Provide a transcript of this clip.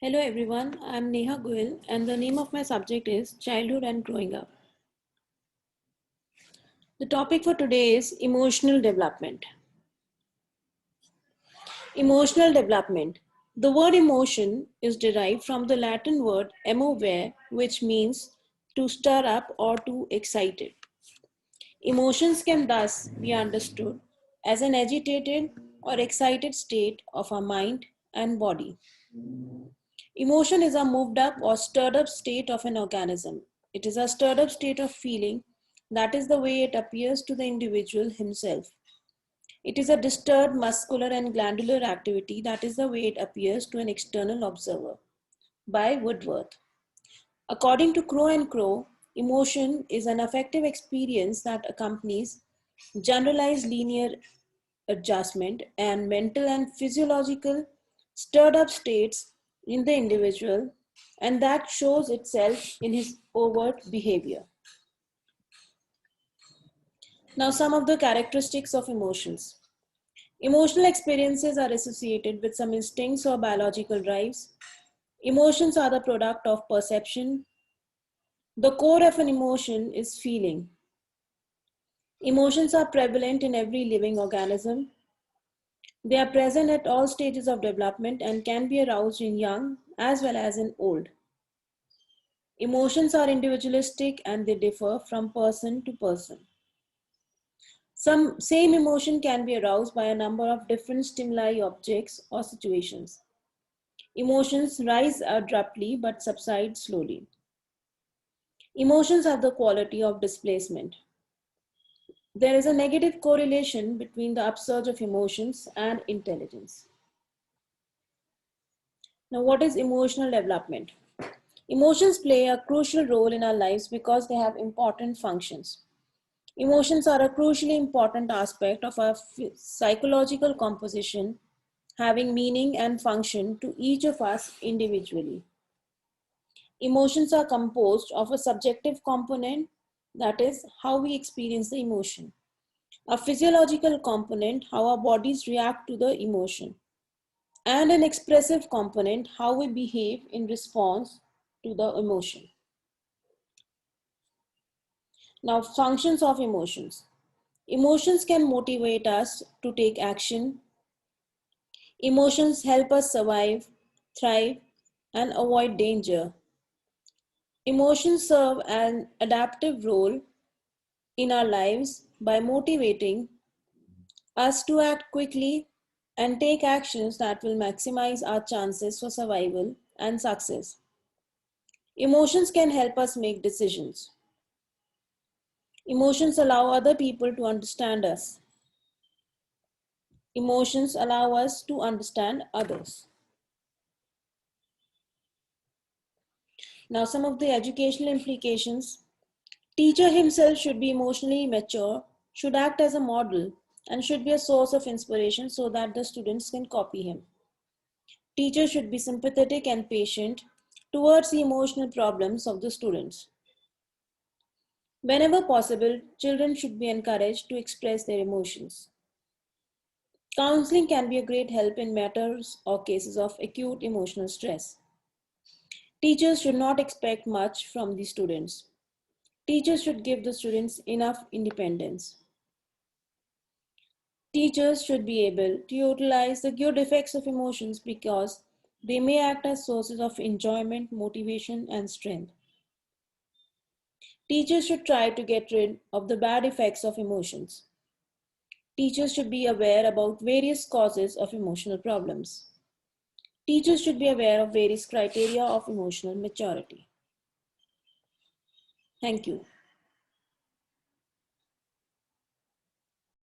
Hello everyone, I am Neha Goyal and the name of my subject is Childhood and Growing Up. The topic for today is emotional development. Emotional development. The word emotion is derived from the Latin word emovere, which means to stir up or to excite it. Emotions can thus be understood as an agitated or excited state of our mind and body. Emotion is a moved up or stirred up state of an organism. It is a stirred up state of feeling. That is the way it appears to the individual himself. It is a disturbed muscular and glandular activity. That is the way it appears to an external observer. By Woodworth. According to Crow and Crow, emotion is an affective experience that accompanies generalized linear adjustment and mental and physiological stirred up states in the individual, and that shows itself in his overt behavior. Now, some of the characteristics of emotions. Emotional experiences are associated with some instincts or biological drives. Emotions are the product of perception. The core of an emotion is feeling. Emotions are prevalent in every living organism. They are present at all stages of development and can be aroused in young as well as in old. Emotions are individualistic and they differ from person to person. Some same emotion can be aroused by a number of different stimuli, objects, or situations. Emotions rise abruptly but subside slowly. Emotions have the quality of displacement. There is a negative correlation between the upsurge of emotions and intelligence. Now, what is emotional development? Emotions play a crucial role in our lives because they have important functions. Emotions are a crucially important aspect of our psychological composition, having meaning and function to each of us individually. Emotions are composed of a subjective component, that is, how we experience the emotion, a physiological component, how our bodies react to the emotion, and an expressive component, how we behave in response to the emotion. Now, functions of emotions. Emotions can motivate us to take action. Emotions help us survive, thrive, and avoid danger. Emotions serve an adaptive role in our lives by motivating us to act quickly and take actions that will maximize our chances for survival and success. Emotions can help us make decisions. Emotions allow other people to understand us. Emotions allow us to understand others. Now, some of the educational implications. Teacher himself should be emotionally mature, should act as a model, and should be a source of inspiration so that the students can copy him. Teacher should be sympathetic and patient towards the emotional problems of the students. Whenever possible, children should be encouraged to express their emotions. Counseling can be a great help in matters or cases of acute emotional stress. Teachers should not expect much from the students. Teachers should give the students enough independence. Teachers should be able to utilize the good effects of emotions because they may act as sources of enjoyment, motivation, and strength. Teachers should try to get rid of the bad effects of emotions. Teachers should be aware about various causes of emotional problems. Teachers should be aware of various criteria of emotional maturity. Thank you.